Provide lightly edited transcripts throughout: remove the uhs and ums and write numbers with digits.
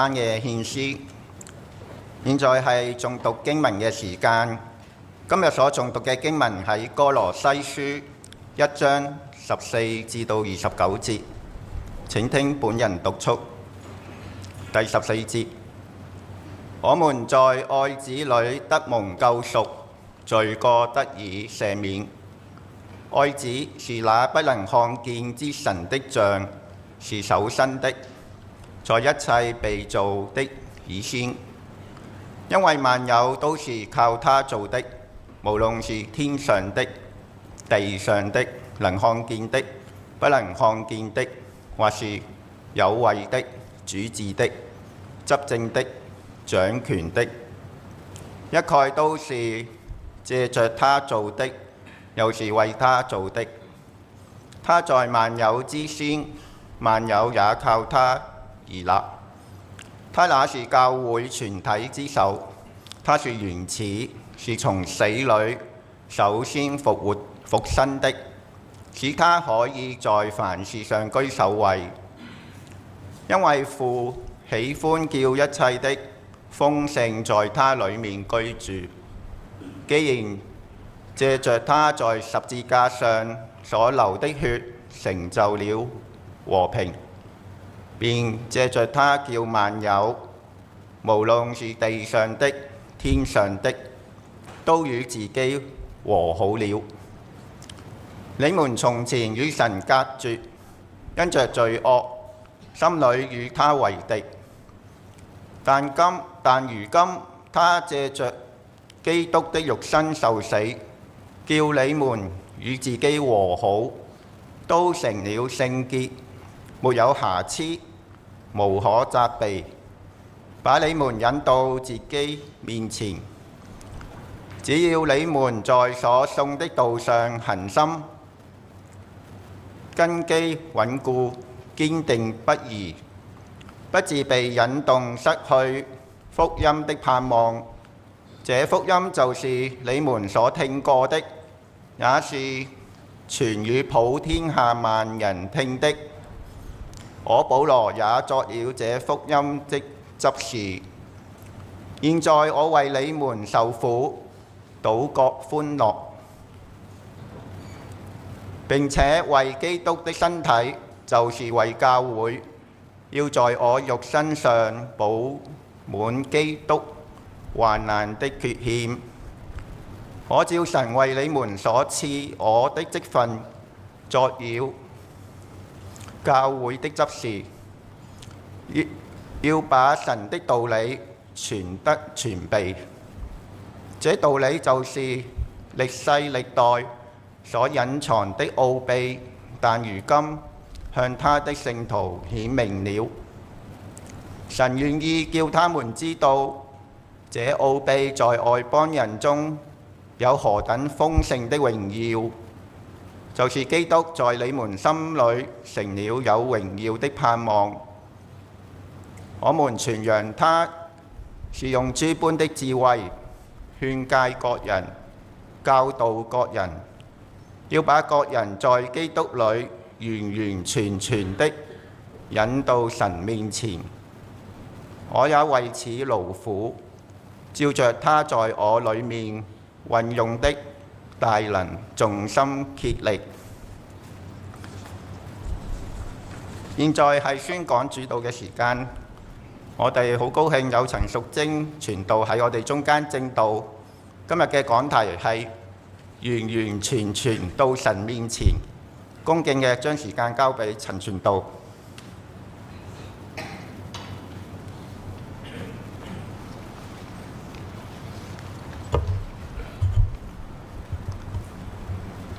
班嘅獻詩。現在係誦讀經文嘅時間。今日所誦讀嘅經文喺歌羅西書1章14至到29節。請聽本人讀出。第14節，我們在愛子裏得蒙救贖，罪過得以赦免。愛子是那不能看見之神的像，是首生的，在一切被造的以先。因為萬有都是靠他造的，無論是天上的、地上的、能看見的、不能看見的，或是有位的、主治的、執政的、掌權的，一概都是借着他造的，又是為他造的。他在萬有之先，萬有也靠他而立。他那是教會全體之首，他是原始，是從死裏首先復生的，使他可以在凡事上居首位。因為父喜歡叫一切的豐盛在他裡面居住。既然借着他在十字架上所流的血成就了和平，便借着他叫萬有，無論是地上的、天上的，都與自己和好了。你們從前與神隔絕，因着罪惡，心裡與他為敵。但如今，他借着基督的肉身受死，叫你們與自己和好，都成了聖潔，沒有瑕疵，無可責備，把你們引到自己面前。只要你們在所信的道上恒心，根基穩固，堅定不移，不致被引動失去福音的盼望。這福音就是你們所聽過的，也是傳與普天下萬人聽的。我保羅也作了這福音的執事。現在我為你們受苦，倒覺歡樂，並且為基督的身體，就是為教會，要在我肉身上補滿基督患難的缺欠。我照神為你們所賜我的職分，作了教會的執事，要把神的道理傳得全備。這道理就是歷世歷代所隱藏的奧秘，但如今向他的聖徒顯明了。神願意叫他們知道，這奧秘在外邦人中有何等豐盛的榮耀，就是基督在你們心裏成了有榮耀的盼望。我們傳揚他，是用諸般的智慧勸誡各人，教導各人，要把各人在基督裏完完全全的引到神面前。我也為此勞苦，照着他在我裏面運用的大能，盡心竭力。現在係宣講主道嘅時間，我哋好高興有陳淑貞傳道喺我哋中間證道。今日嘅講題係完完全全到神面前。恭敬嘅將時間交俾陳傳道。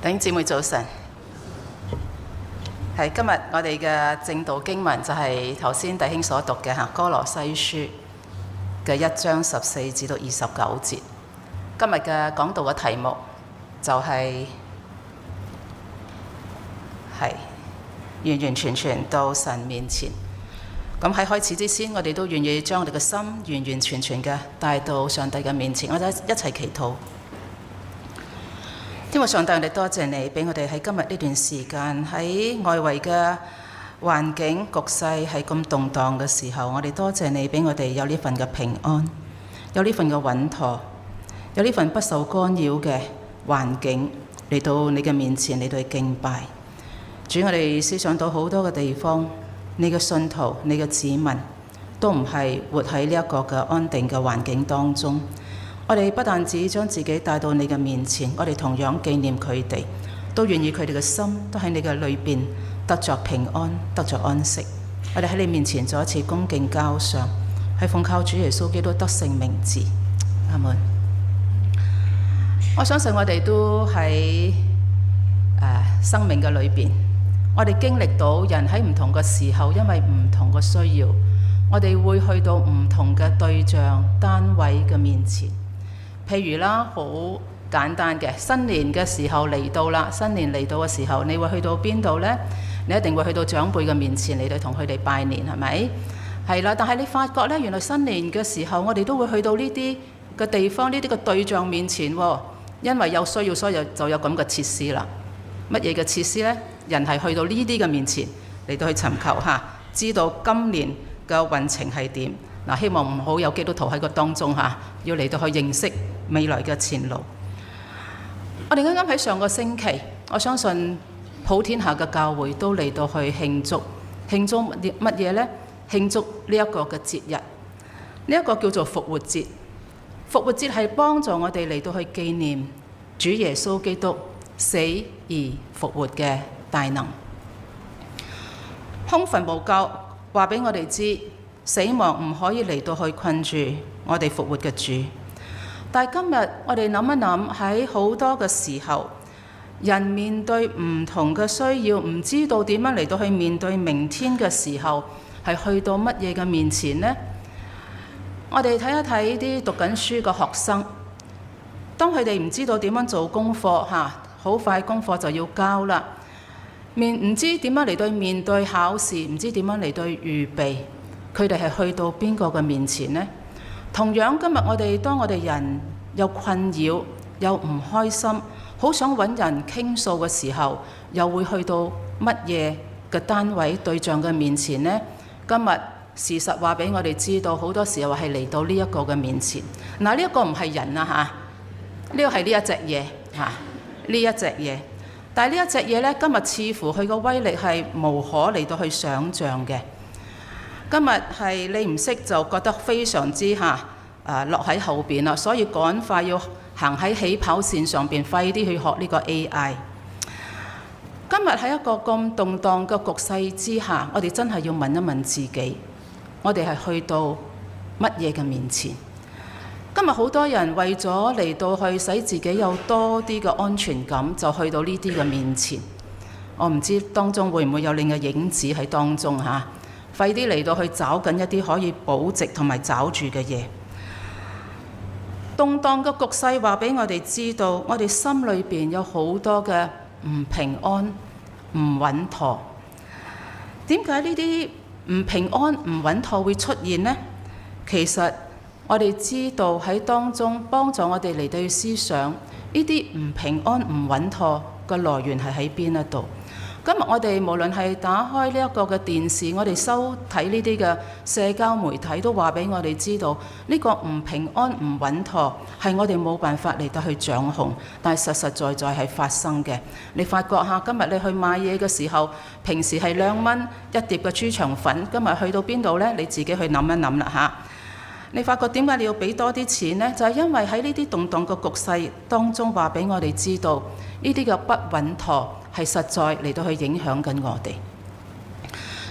弟兄姊妹早晨，係今日我哋嘅證道經文就係頭先弟兄所讀嘅歌羅西書嘅1章14至到29節。今日嘅講道嘅題目就係完完全全到神面前。咁喺開始之前，我哋都願意將我哋嘅心完完全全嘅帶到上帝嘅面前，我哋一齊祈禱。天父上帝，我哋多謝你俾我哋喺今日呢段時間喺外圍嘅環境局勢係咁動盪嘅時候，我哋多謝你俾我哋有呢份嘅平安，有呢份嘅穩妥，有呢份不受干擾嘅環境嚟到你嘅面前嚟到去敬拜。主，我哋思想到好多嘅地方，你嘅信徒、你嘅子民都唔係活喺呢一個嘅安定嘅環境當中。我哋不但只將自己帶到你嘅面前，我哋同樣紀念佢哋，都願意佢哋嘅心都喺你嘅裏邊得着平安，得着安息。我哋喺你面前再一次恭敬交上，係奉靠主耶穌基督得勝名字，阿門。我相信我哋都喺生命嘅裏邊，我哋經歷到人喺唔同嘅時候，因為唔同嘅需要，我哋會去到唔同嘅對象單位嘅面前。譬如啦，好簡單嘅，新年嘅時候嚟到啦，新年嚟到嘅時候，你會去到邊度呢？你一定會去到長輩嘅面前嚟到同佢哋拜年，係咪？係啦，但係你發覺呢，原來新年嘅時候，我哋都會去到呢啲嘅地方，呢啲嘅對象面前喎，因為有需要，所以就有咁嘅設施啦。乜嘢嘅設施呢？人係去到呢啲嘅面前嚟到去尋求下，知道今年嘅運程係點。嗱，希望唔好有基督徒喺個當中嚇，要嚟到去認識未來嘅前路。我哋啱啱喺上個星期，我相信普天下嘅教會都嚟到去慶祝乜嘢呢？慶祝呢一個嘅節日，呢一個叫做復活節。復活節係幫助我哋嚟到去紀念主耶穌基督死而復活嘅大能。空墳無教話俾我哋知，死亡唔可以嚟到去困住我哋復活嘅主。但係今日我哋諗一諗，喺好多嘅時候，人面對唔同嘅需要，唔知道點樣嚟到去面對明天嘅時候，係去到乜嘢嘅面前呢？我哋睇一睇啲讀緊書嘅學生，當佢哋唔知道點樣做功課好快功課就要交啦，唔知點樣嚟到面對考試，唔知點樣嚟到預備，佢哋係去到邊個嘅面前呢？同樣今日當我哋人有困擾，有唔開心，好想揾人傾訴嘅時候，又會去到乜嘢嘅單位對象嘅面前呢？今日事實話俾我哋知道，好多時候係嚟到呢一個嘅面前。嗱，呢一個唔係人啊嚇，呢個係呢一隻嘢嚇，呢一隻嘢。但係呢一隻嘢呢，今日似乎佢個威力係無可嚟到去想像嘅。今日係你唔識就覺得非常之落喺後邊啦，所以趕快要行喺起跑線上邊，快啲去學呢個 AI。今日喺一個咁動盪嘅局勢之下，我哋真係要問一問自己，我哋係去到乜嘢嘅面前？今日好多人為咗嚟到去使自己有多啲嘅安全感，就去到呢啲嘅面前。我唔知當中會唔會有另一個影子喺當中嚇？快啲嚟到去找緊一啲可以保值同埋找住嘅嘢。動盪嘅局勢話俾我哋知道，我哋心裏邊有好多嘅唔平安、唔穩妥。點解呢啲唔平安、唔穩妥會出現呢？其實我哋知道喺當中幫助我哋嚟到去思想呢啲唔平安、唔穩妥嘅來源係喺邊一度。今日我哋無論係打開呢一個嘅電視，我哋收睇呢啲嘅社交媒體，都話俾我哋知道呢個唔平安、唔穩妥係我哋冇辦法嚟到去掌控，但係實實在在係發生嘅。你發覺下，今日你去買嘢嘅時候，平時係2蚊一碟嘅豬腸粉，今日去到邊度呢？你自己去諗一諗啦嚇。你發覺點解你要俾多啲錢呢？就係因為喺呢啲動盪嘅局勢當中，話俾我哋知道呢啲嘅不穩妥係實在嚟到去影響緊我哋。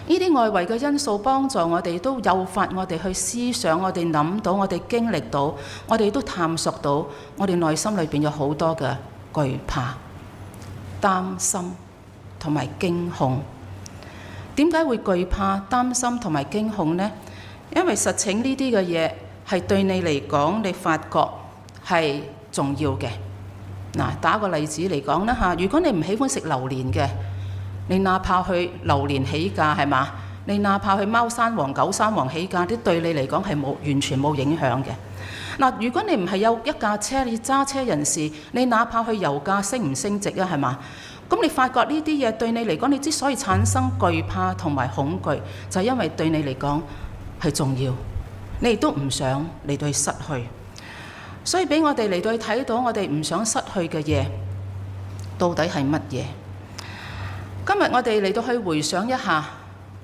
呢啲外圍嘅因素幫助我哋，都誘發我哋去思想，我哋諗到，我哋經歷到，我哋都探索到，我哋內心裏邊有好多嘅懼怕、擔心同埋驚恐。點解會懼怕、擔心同埋驚恐呢？因為實情呢啲嘅嘢係對你嚟講，你發覺係重要嘅。嗱，打個例子嚟講啦嚇，如果你唔喜歡食榴蓮嘅，你哪怕去榴蓮起價係嘛？你哪怕去貓山王、狗山王起價，啲對你嚟講係完全冇影響嘅。嗱，如果你唔係有一架車，你揸車人士，你哪怕去油價升唔升值啊係嘛？咁你發覺呢啲嘢對你嚟講，你之所以產生懼怕同埋恐懼，就係因為對你嚟講係重要，你亦都唔想嚟到去失去。所以俾我哋嚟到去睇到我哋唔想失去嘅嘢，到底係乜嘢？今日我哋嚟到去回想一下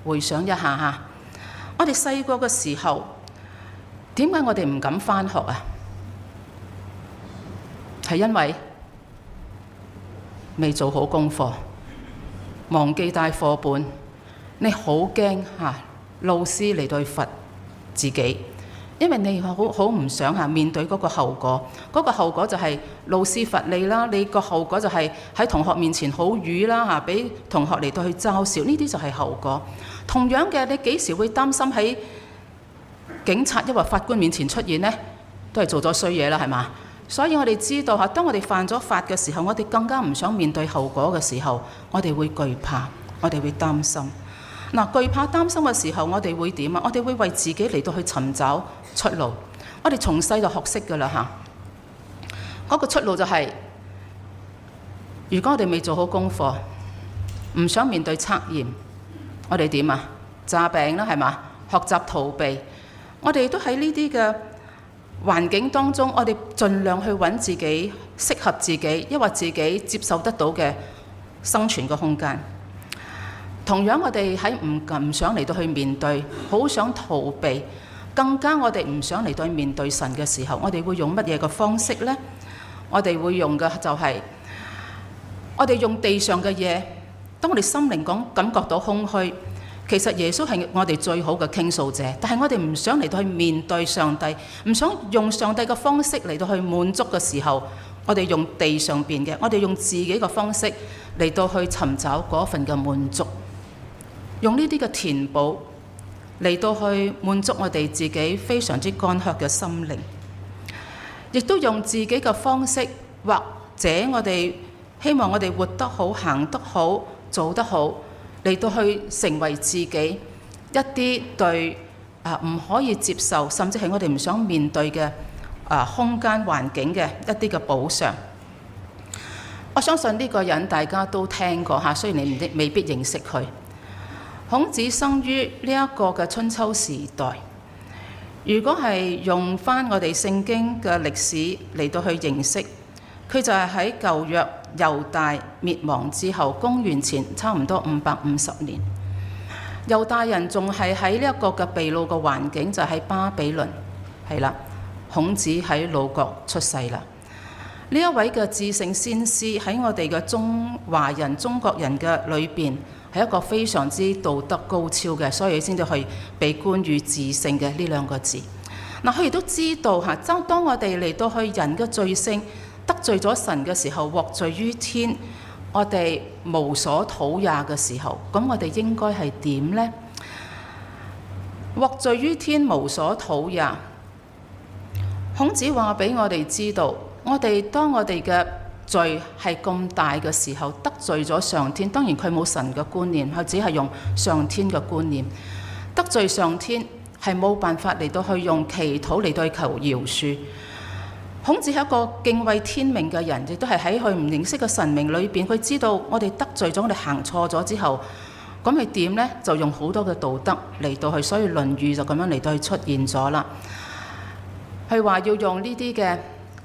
嚇，我哋細個嘅時候，點解我哋唔敢返學啊？係因為未做好功課，忘記帶課本，你好驚嚇老師嚟到去罰自己。因為你好唔想面對嗰個後果，嗰個後果就係老師罰你啦，你個後果就係喺同學面前好瘀啦，俾同學嚟到去嘲笑，呢啲就係後果。同樣嘅，你幾時會擔心喺警察抑或法官面前出現呢？都係做咗衰嘢啦，係嘛？所以我哋知道當我哋犯咗法嘅時候，我哋更加唔想面對後果嘅時候，我哋會懼怕，我哋會擔心。懼怕擔心嘅時候，我哋會點啊？我哋會為自己嚟到去尋找出路。我哋從細就學識㗎啦嗰個出路就係，如果我哋未做好功課，唔想面對測驗，我哋點啊？詐病啦，係嘛？學習逃避。我哋都喺呢啲嘅環境當中，我哋盡量去揾自己適合自己，抑或自己接受得到嘅生存嘅空間。同樣我哋喺唔想嚟到去面對，好想逃避，更加我哋唔想嚟到去面對神嘅時候，我哋會用乜嘢嘅方式呢？我哋會用嘅就係，我哋用地上嘅嘢。當我哋心靈感覺到空虛，其實耶穌係我哋最好嘅傾訴者，但係我哋唔想嚟到去面對上帝，唔想用上帝嘅方式嚟到去滿足嘅時候，我哋用地上邊嘅，我哋用自己嘅方式嚟到去尋找嗰份嘅滿足。用呢啲嘅填補嚟到去滿足我哋自己非常之乾渴嘅心靈，亦都用自己嘅方式，或者我哋希望我哋活得好、行得好、做得好，嚟到去成為自己一啲對唔可以接受，甚至係我哋唔想面對嘅空間環境嘅一啲嘅補償。我相信呢個人大家都聽過嚇，雖然你未必認識佢。孔子生於呢一個嘅春秋時代，如果係用返我哋聖經嘅歷史嚟到去認識，佢就係喺舊約猶大滅亡之後，公元前差唔多550年，猶大人仲係喺呢一個嘅被擄嘅環境，就喺巴比倫，係啦，孔子喺魯國出世啦。呢一位嘅至聖先師喺我哋嘅中華人、中國人嘅裏邊，係一個非常之道德高超嘅，所以先至去被冠以至聖嘅呢兩個字。佢亦都知道嚇，當我哋嚟到去人嘅罪性得罪咗神嘅時候，獲罪於天，我哋無所討也嘅時候，咁我哋應該係點呢？獲罪於天，無所討也。孔子話俾我哋知道，當我哋嘅罪係咁大嘅時候，得罪咗上天。當然佢冇神嘅觀念，佢只係用上天嘅觀念。得罪上天係冇辦法嚟到去用祈禱嚟到去求饒恕。孔子係一個敬畏天命嘅人，亦都係喺佢唔認識嘅神明裏邊，佢知道我哋得罪咗，我哋行錯咗之後，咁佢點呢？就用好多嘅道德嚟到去，所以《論語》就咁樣嚟到去出現咗啦。佢話要用呢啲嘅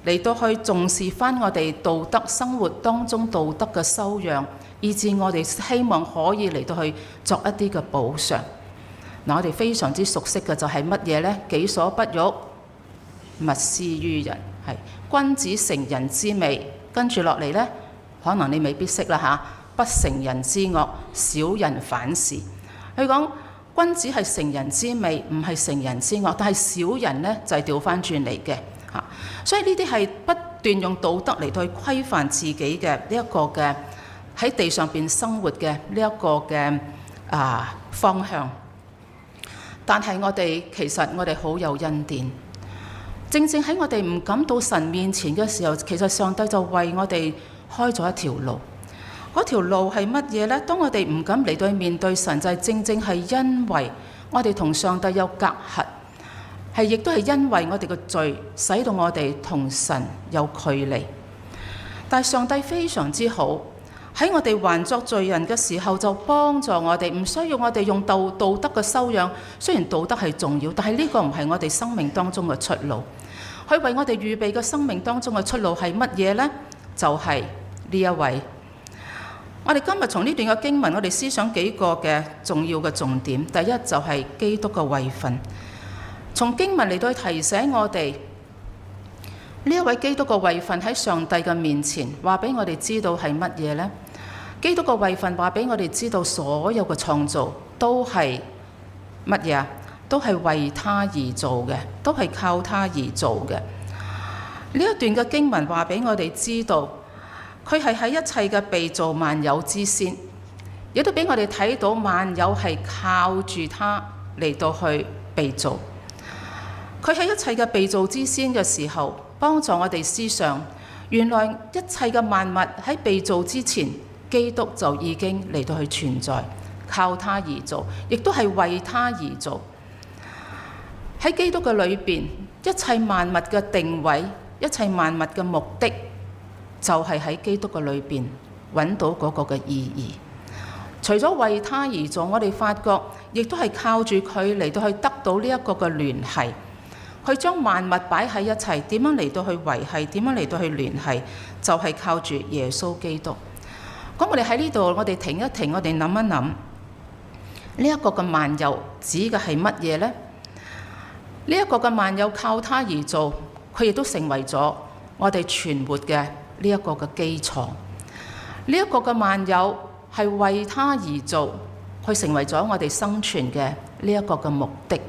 嚟到去重視翻我哋道德生活當中道德嘅修養，以致我哋希望可以嚟到去作一啲嘅補償。我哋非常之熟悉嘅就係乜嘢呢？己所不欲，勿施於人。係君子成人之美，跟住落嚟呢，可能你未必識啦嚇。不成人之惡，小人反是。佢講君子係成人之美，唔係成人之惡，但係小人呢，就係調翻轉嚟嘅嚇。所以呢啲係不斷用道德嚟到去規範自己嘅呢一個嘅喺地上邊生活嘅呢一個嘅方向。但係其實我哋好有恩典。正正喺我哋唔敢到神面前嘅時候，其實上帝就為我哋開咗一條路。嗰條路係乜嘢呢？當我哋唔敢嚟到面對神，就係正正係因為我哋同上帝有隔閡，係亦都係因為我哋嘅罪，使到我哋同神有距離。但係上帝非常之好，喺我哋還作罪人嘅時候就幫助我哋，唔需要我哋用道德嘅修養。雖然道德係重要，但係呢個唔係我哋生命當中嘅出路。佢為我哋預備嘅生命當中嘅出路係乜嘢呢？就係呢一位。我哋今日從呢段嘅經文，我哋思想幾個嘅重要嘅重點。第一就係基督嘅位份。從經文嚟到提醒我哋，呢一位基督嘅位份喺上帝嘅面前，話俾我哋知道係乜嘢呢？基督嘅位份話俾我哋知道，所有嘅創造都係乜嘢啊？都係為他而做嘅，都係靠他而做嘅。呢一段嘅經文話俾我哋知道，佢係喺一切嘅被造萬有之先，亦都俾我哋睇到萬有係靠住他嚟到去被造。佢喺一切嘅被造之先嘅時候，幫助我哋思想，原來一切嘅萬物喺被造之前，基督就已經嚟到去存在，靠他而做，亦都係為他而做。喺基督嘅裏邊，一切萬物嘅定位，一切萬物嘅目的，就係喺基督嘅裏邊揾到嗰個嘅意義。除咗為他而做，我哋發覺亦都係靠住佢嚟到去得到呢一個嘅聯繫。佢將萬物擺喺一齊，點樣嚟到去維繫？點樣嚟到去聯繫？就係靠住耶穌基督。咁我哋喺呢度，我哋停一停，我哋諗一諗，呢一個嘅萬有指嘅係乜嘢呢？呢一個嘅萬有靠他而做，佢亦都成為咗我哋存活嘅呢一個嘅基礎。呢一個嘅萬有係為他而做，佢成為咗我哋生存嘅呢一個嘅目的。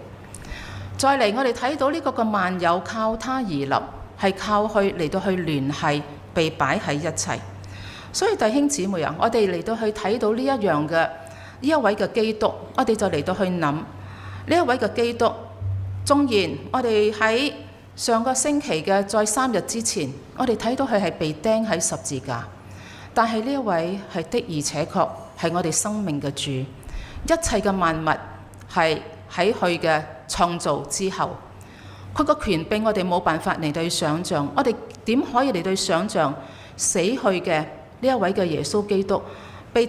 再嚟，我哋睇到呢個嘅萬有靠他而立，係靠去嚟到去聯繫，被擺喺一齊。所以弟兄姊妹啊，我哋嚟到去睇到呢一樣嘅呢一位嘅基督，我哋就嚟到去諗呢一位嘅基督。縱然我哋喺上個星期嘅再3日之前，我哋睇到佢係被釘喺十字架，但係呢一位係的而且確係我哋生命嘅主。一切嘅萬物係喺佢嘅創造之後，佢個權柄我哋冇辦法嚟到去想像。我哋點可以嚟到去想像死去嘅呢一位嘅耶穌基督，被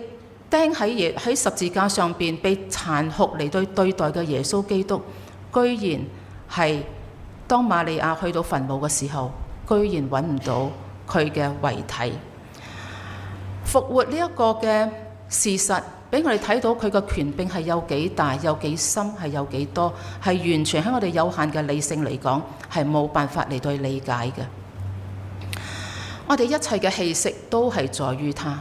釘喺十字架上邊，被殘酷嚟到對待嘅耶穌基督，居然係當瑪利亞去到墳墓嘅時候，居然揾唔到佢嘅遺體。復活呢一個嘅事實，俾我哋睇到佢嘅權柄係有幾大、有幾深、係有幾多，係完全喺我哋有限嘅理性嚟講，係冇辦法嚟到理解嘅。我哋一切嘅氣息都係在於他。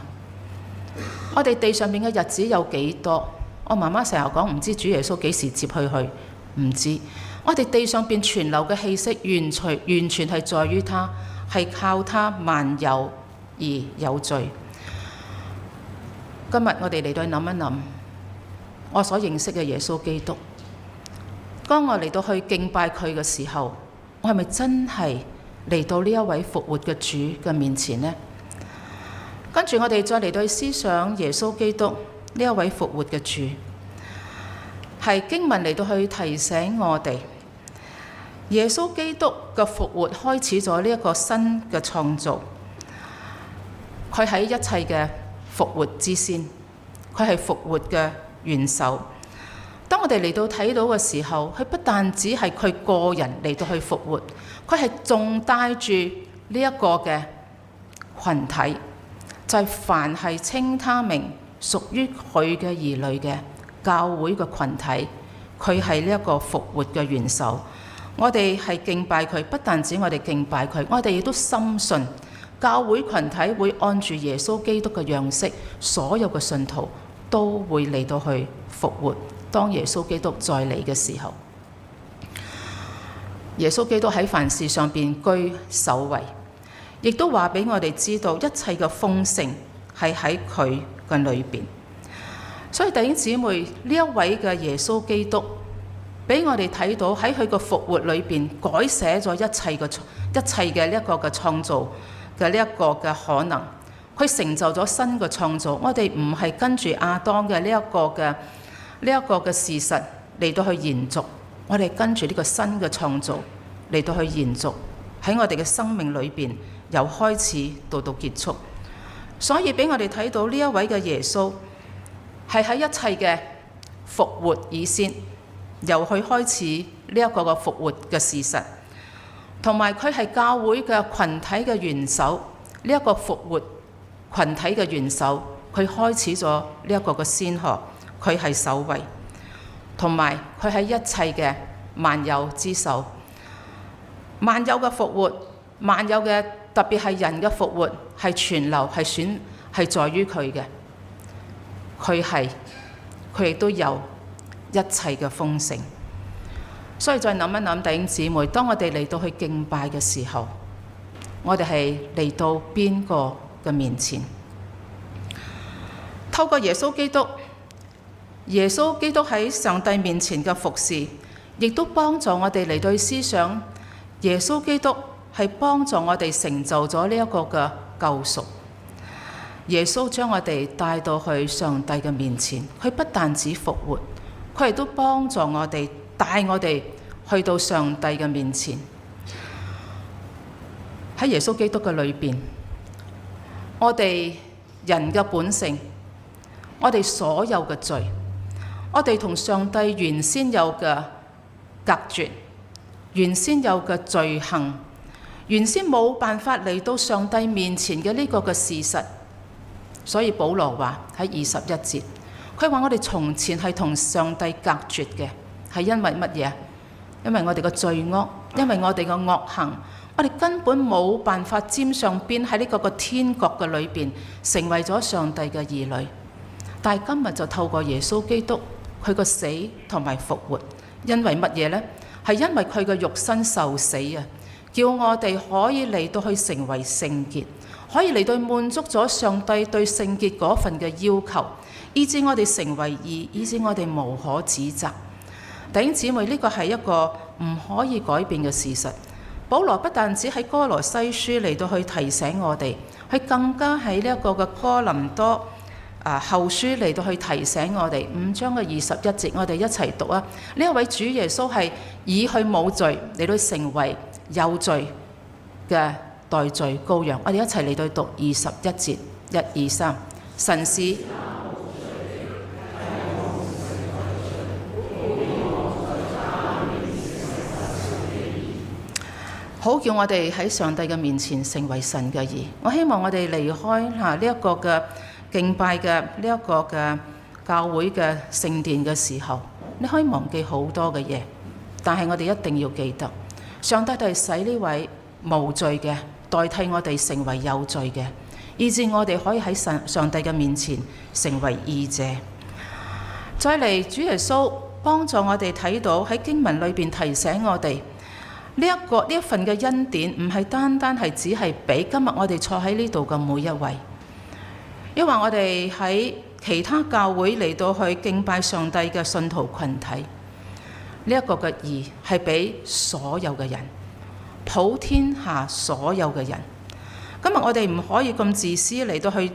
我哋地上面嘅日子有幾多？我媽媽成日講，唔知主耶穌幾時接佢去，唔知。我哋地上邊存留嘅氣息，完全係在於他，係靠他萬有而有罪。今日我哋嚟到諗一諗，我所認識嘅耶穌基督，當我嚟到去敬拜佢嘅時候，我係咪真係嚟到呢一位復活嘅主嘅面前呢？跟住我哋再嚟到去思想耶穌基督呢一位復活嘅主，係經文嚟到去提醒我哋，耶穌基督嘅復活開始咗呢一個新嘅創造。佢喺一切嘅復活之先，佢係復活嘅元首。當我哋嚟到睇到嘅時候，佢不但只係佢個人嚟到去復活，佢係仲帶住呢一個嘅群體，就係凡係稱他名屬於佢嘅兒女嘅教會嘅群體，佢係呢一個復活嘅元首。我哋係敬拜佢，不但止我哋敬拜佢，我哋亦都深信教會群體會按住耶穌基督嘅樣式，所有嘅信徒都會嚟到去復活。當耶穌基督再嚟嘅時候，耶穌基督喺凡事上邊居首位，亦都話俾我哋知道一切嘅豐盛係喺佢嘅裏邊。所以弟兄姊妹，呢一位嘅耶穌基督俾我哋睇到喺佢個復活裏邊改寫咗一切嘅呢一個嘅創造嘅呢一個嘅可能，佢成就咗新嘅創造。我哋唔係跟住亞當嘅呢一個嘅事實嚟到去延續，我哋跟住呢個新嘅創造嚟到去延續喺我哋嘅生命裏邊，由開始到結束。所以俾我哋睇到呢一位嘅耶穌係喺一切嘅復活以先，由佢開始呢一個嘅復活嘅事實，同埋佢係教會嘅群體嘅元首，呢一個復活群體嘅元首，佢開始咗呢一個嘅先河，佢係首位，同埋佢係一切嘅萬有之首。萬有嘅復活，萬有嘅特別係人嘅復活係存留係在於佢嘅，佢亦都有一切嘅豐盛。所以再諗一諗，弟兄姊妹，當我哋嚟到去敬拜嘅時候，我哋係嚟到邊個嘅面前？透過耶穌基督，耶穌基督喺上帝面前嘅服侍，亦都幫助我哋嚟到思想耶穌基督係幫助我哋成就咗呢一個嘅救贖。耶穌將我哋帶到去上帝嘅面前，佢不但止復活，佢亦都幫助我哋，帶我哋去到上帝嘅面前。喺耶穌基督嘅裏邊，我哋人嘅本性，我哋所有嘅罪，我哋同上帝原先有嘅隔絕，原先有嘅罪行，原先冇辦法嚟到上帝面前嘅呢個嘅事實。所以保羅話喺21節，佢話我哋從前係同上帝隔絕嘅，係因為乜嘢？因為我哋嘅罪惡，因為我哋嘅惡行，我哋根本冇辦法沾上邊喺呢個天國嘅裏邊，成為咗上帝嘅兒女。但係今日就透過耶穌基督，佢個死同埋復活，因為乜嘢呢？係因為佢嘅肉身受死啊，叫我哋可以嚟到去成為聖潔，可以嚟到滿足咗上帝對聖潔嗰份嘅要求，以致我哋成為義，以致我哋無可指責。弟兄姊妹，呢個係一個唔可以改變嘅事實。保羅不但只喺哥羅西書嚟到去提醒我哋，佢更加喺呢一個嘅哥林多後書嚟到去提醒我哋。5章嘅21節，我哋一齊讀啊！呢一位主耶穌係以佢冇罪嚟到成為有罪嘅代罪羔羊。我哋一齊嚟到讀21節，1、2、3。神是好叫我哋喺上帝嘅面前成為神嘅義。我希望我哋離開呢一個嘅敬拜嘅呢一個嘅教會嘅聖殿嘅時候，你可以忘記好多嘅嘢，但係我哋一定要記得，上帝係使呢位無罪嘅代替我哋成為有罪嘅，以致我哋可以喺上帝嘅面前成為義者。再嚟，主耶穌幫助我哋睇到喺經文裏邊提醒我哋。呢一份嘅恩典唔係單單係只係俾今日我哋坐喺呢度嘅每一位，因為我哋喺其他教會嚟到去敬拜上帝嘅信徒群體，呢一個嘅義係俾所有嘅人，普天下所有嘅人。今日我哋唔可以咁自私嚟到去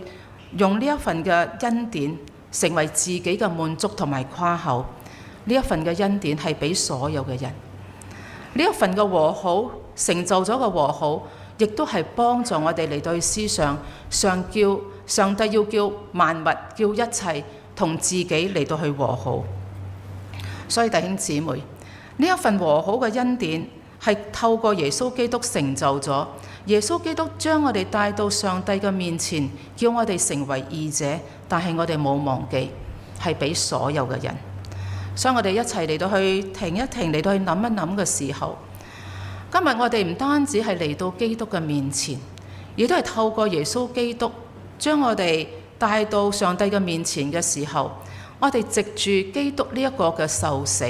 用呢一份嘅恩典成為自己嘅滿足同埋誇口。呢一份嘅恩典係俾所有嘅人。呢一份嘅和好，成就咗嘅和好，亦都係幫助我哋嚟到去思想，上帝要叫萬物，叫一切同自己嚟到去和好。所以弟兄姊妹，呢一份和好嘅恩典係透過耶穌基督成就咗。耶穌基督將我哋帶到上帝嘅面前，叫我哋成為義者，但係我哋冇忘記係俾所有嘅人。所以我哋一齊嚟到去停一停，嚟到去諗一諗嘅時候，今日我哋唔單止係嚟到基督嘅面前，亦都係透過耶穌基督將我哋帶到上帝嘅面前嘅時候，我哋藉住基督呢一個嘅受死，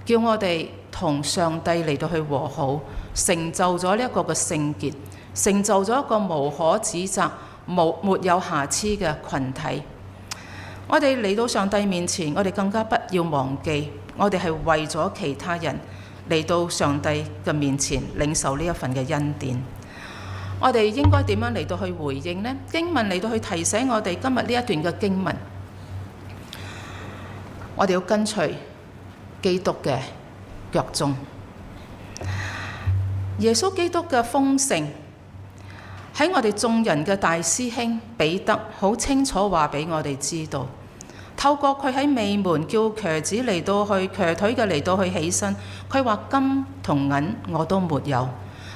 叫我哋同上帝嚟到去和好，成就咗呢一個嘅聖潔，成就咗一個無可指責、沒有瑕疵嘅群體。我哋嚟到上帝面前，我哋更加不要忘記，我哋係為咗其他人嚟到上帝嘅面前領受呢一份嘅恩典。我哋應該點樣嚟到去回應呢？經文嚟到去提醒我哋今日呢一段嘅經文，我哋要跟隨基督嘅腳蹤。耶穌基督嘅豐盛喺我哋眾人嘅大師兄彼得好清楚話俾我哋知道，透過佢喺尾門叫瘸子嚟到去瘸腿嘅嚟到去起身，佢話金同銀我都沒有，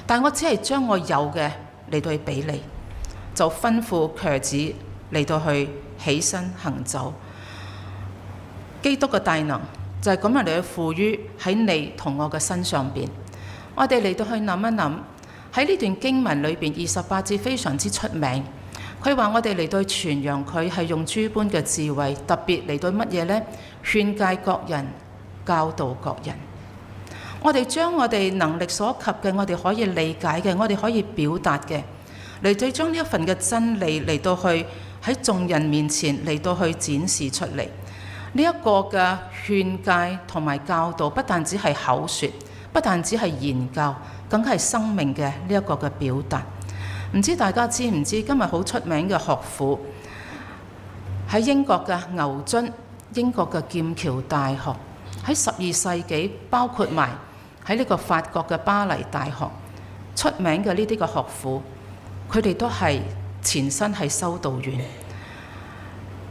但我只係將我有嘅嚟到去俾你，就吩咐瘸子嚟到去起身行走。基督嘅大能就係咁樣嚟去賦予喺你同我嘅身上邊。我哋嚟到去諗一諗，喺呢段經文裏邊28節非常之出名。佢話我哋嚟到傳揚佢係用諸般嘅智慧，特別嚟到乜嘢呢？勸誡各人，教導各人。我哋將我哋能力所及嘅，我哋可以理解嘅，我哋可以表達嘅，嚟到將呢一份嘅真理嚟到去喺眾人面前嚟到去展示出嚟。呢一個嘅勸誡同埋教導，不但只係口説，不但只係言教，更加係生命嘅呢一個嘅表達。唔知大家知唔知今日好出名嘅學府喺英國嘅牛津、英國嘅劍橋大學，喺12世紀，包括埋喺呢個法國嘅巴黎大學出名嘅呢啲嘅學府，佢哋都係前身係修道院。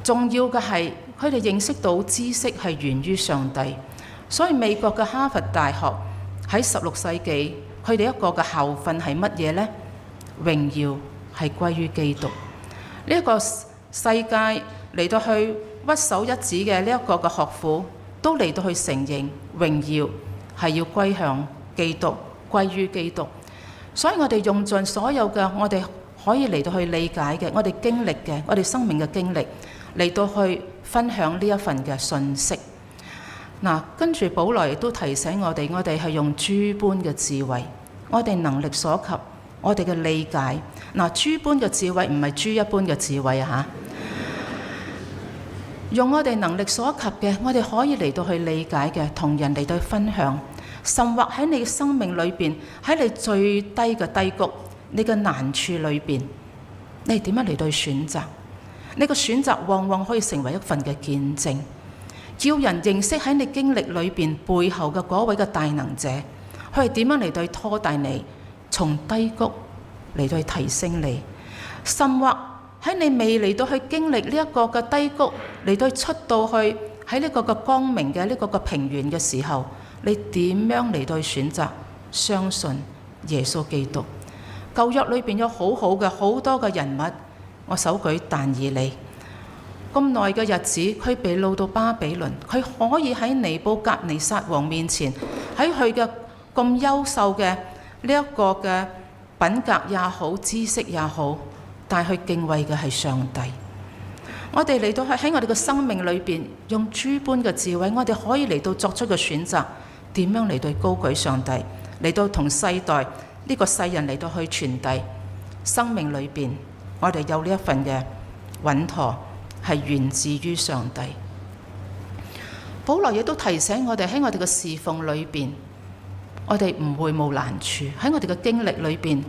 重要嘅係佢哋認識到知識係源於上帝，所以美國嘅哈佛大學喺16世紀，佢哋一個嘅校訓係乜嘢呢？榮耀係歸於基督。呢一個世界嚟到去屈手一指嘅呢一個嘅學府，都嚟到去承認榮耀係要歸向基督，歸於基督。所以我哋用盡所有嘅我哋可以嚟到去理解嘅，我哋經歷嘅，我哋生命嘅經歷嚟到去分享呢一份嘅信息。嗱，跟住保羅亦都提醒我哋係用諸般嘅智慧，我哋能力所及，我哋嘅理解。嗱，諸般嘅智慧唔係豬一般嘅智慧啊！用我哋能力所及嘅，我哋可以嚟到去理解嘅，同人嚟到去分享。甚或喺你嘅生命裏邊，喺你最低嘅低谷，你嘅難處裏邊，你點樣嚟到去選擇？你個選擇往往可以成為一份嘅見證，叫人認識喺你經歷裏邊背後嘅嗰位嘅大能者，佢係點樣嚟到去拖帶你從低谷嚟到去提升你。甚或喺你未嚟到去經歷呢一個嘅低谷，嚟到出到去喺呢個嘅光明嘅呢個嘅平原嘅時候，你點樣嚟到去選擇相信耶穌基督？舊約裏邊有好好嘅好多嘅人物，我手舉但以理，咁耐嘅日子，佢被擄到巴比倫，佢可以喺尼布甲尼撒王面前，喺佢嘅咁優秀嘅呢一個嘅品格也好，知識也好，但係佢敬畏嘅係上帝。我哋嚟到喺我哋嘅生命裏邊，用諸般嘅智慧，我哋可以嚟到作出嘅選擇，點樣嚟到高舉上帝，嚟到同世代呢個世人嚟到去傳遞生命裏邊，我哋有呢一份嘅穩妥係源自於上帝。保羅亦都提醒我哋喺我哋嘅侍奉裏邊，我哋唔會冇難處。喺我哋嘅經歷裏邊，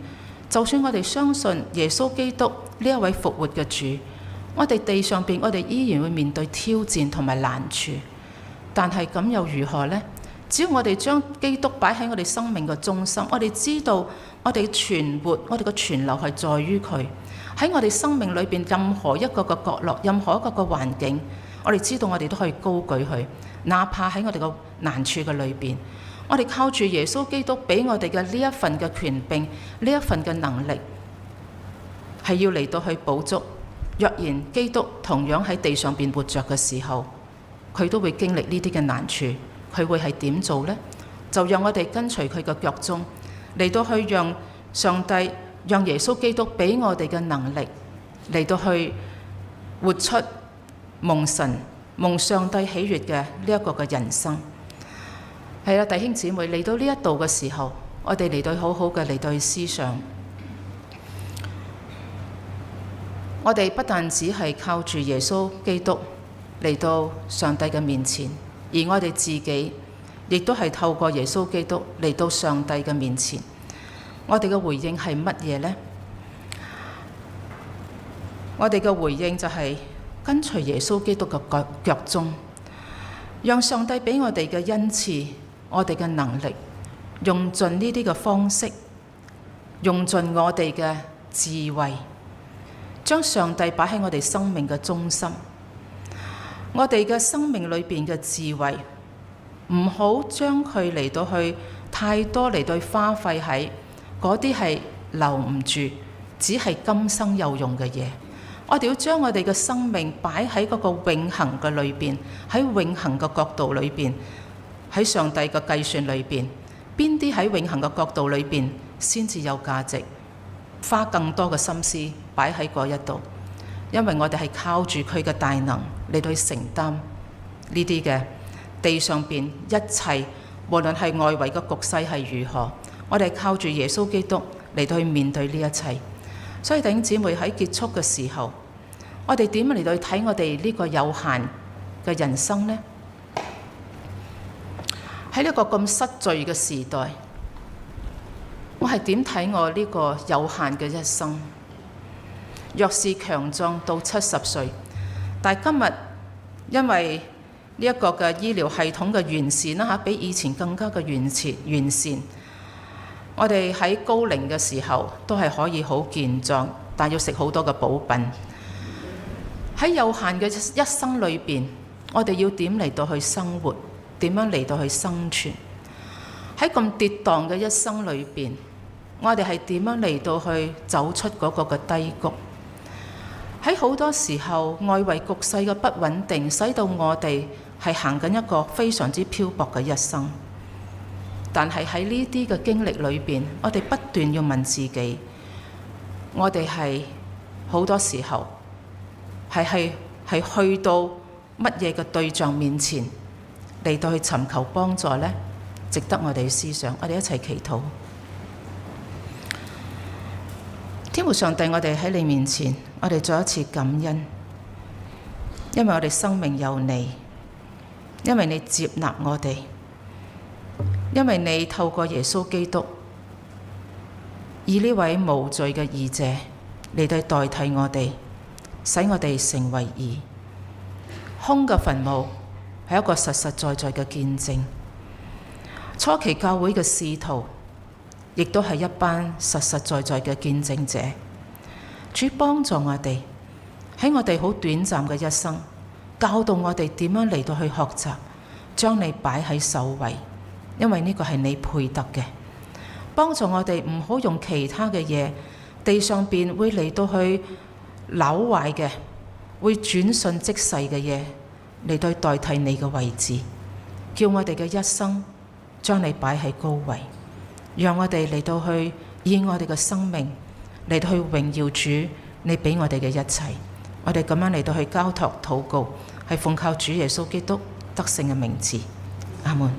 就算我哋相信耶穌基督呢一位復活嘅主，我哋地上邊我哋依然會面對挑戰同埋難處。但係咁又如何呢？只要我哋將基督擺喺我哋生命嘅中心，我哋知道我哋存活，我哋嘅存留係在於佢。喺我哋生命裏邊任何一個嘅角落，任何一個嘅環境，我哋知道我哋都可以高舉佢，哪怕喺我哋嘅難處嘅裏邊，我哋靠住耶穌基督俾我哋嘅呢一份嘅權柄，呢一份嘅能力，係要嚟到去補足。若然基督同樣喺地上邊活着嘅時候，佢都會經歷呢啲嘅難處，佢會係點做呢？就讓我哋跟隨佢嘅腳蹤，嚟到去讓上帝，讓耶穌基督俾我哋嘅能力，嚟到去活出蒙神、蒙上帝喜悅嘅呢一個嘅人生。係啦，弟兄姊妹，嚟到呢一度嘅時候，我哋嚟到好好嘅嚟到去思想。我哋不但只係靠住耶穌基督嚟到上帝嘅面前，而我哋自己亦都係透過耶穌基督嚟到上帝嘅面前。我哋嘅回應係乜嘢呢？我哋嘅回應就係跟隨耶穌基督嘅腳蹤，讓上帝俾我哋嘅恩賜，我哋嘅能力，用盡呢啲嘅方式，用盡我哋嘅智慧，將上帝擺喺我哋生命嘅中心。我哋嘅生命裏邊嘅智慧，唔好將佢嚟到去太多嚟到去花費喺嗰啲係留唔住，只係今生有用嘅嘢。我哋要將我哋嘅生命擺喺嗰個永恆嘅裏邊，喺永恆嘅角度裏邊，喺上帝嘅計算裏邊，邊啲喺永恆嘅角度裏邊先至有價值，花更多嘅心思擺喺嗰一度，因為我哋係靠住佢嘅大能嚟到去承擔呢啲嘅地上邊一切，無論係外圍嘅局勢係如何，我哋靠住耶穌基督嚟到去面對呢一切。所以弟兄姊妹，喺結束嘅時候，我哋點樣嚟到去睇我哋呢個有限嘅人生呢？喺呢個咁失序嘅時代，我係點睇我呢個有限嘅一生？若是強壯到70歲，但係今日因為呢一個嘅醫療系統嘅完善啦嚇，比以前更加嘅完善。我哋喺高齡嘅時候都係可以好健壯，但要食好多嘅補品。喺有限嘅一生裏邊，我哋要點嚟到去生活？點樣嚟到去生存？喺咁跌宕嘅一生裏邊，我哋係點樣嚟到去走出嗰個嘅低谷？喺好多時候，外圍局勢嘅不穩定，使到我哋係行緊一個非常之漂泊嘅一生。但係喺呢啲嘅經歷裏邊，我哋不斷要問自己，我哋係好多時候係去到乜嘢嘅對象面前嚟到去尋求幫助呢？值得我哋思想。我哋一齊祈禱。天父上帝，我哋喺你面前，我哋再一次感恩，因為我哋生命有你，因為你接納我哋，因為你透過耶穌基督以呢位無罪嘅義者嚟到代替我哋，使我哋成為義。空嘅墳墓係一個實實在在嘅見證。初期教會嘅使徒亦都係一班實實在在嘅見證者。主幫助我哋喺我哋好短暫嘅一生，教導我哋點樣嚟到去學習，將你擺喺首位，因為呢個係你配得嘅。幫助我哋唔好用其他嘅嘢，地上邊會嚟到去朽壞嘅，會轉瞬即逝嘅嘢嚟到代替你嘅位置，叫我哋嘅一生將你擺喺高位，讓我哋嚟到去以我哋嘅生命嚟到去榮耀主你俾我哋嘅一切。我哋咁樣嚟到去交託禱告，係奉靠主耶穌基督得勝嘅名字，阿門。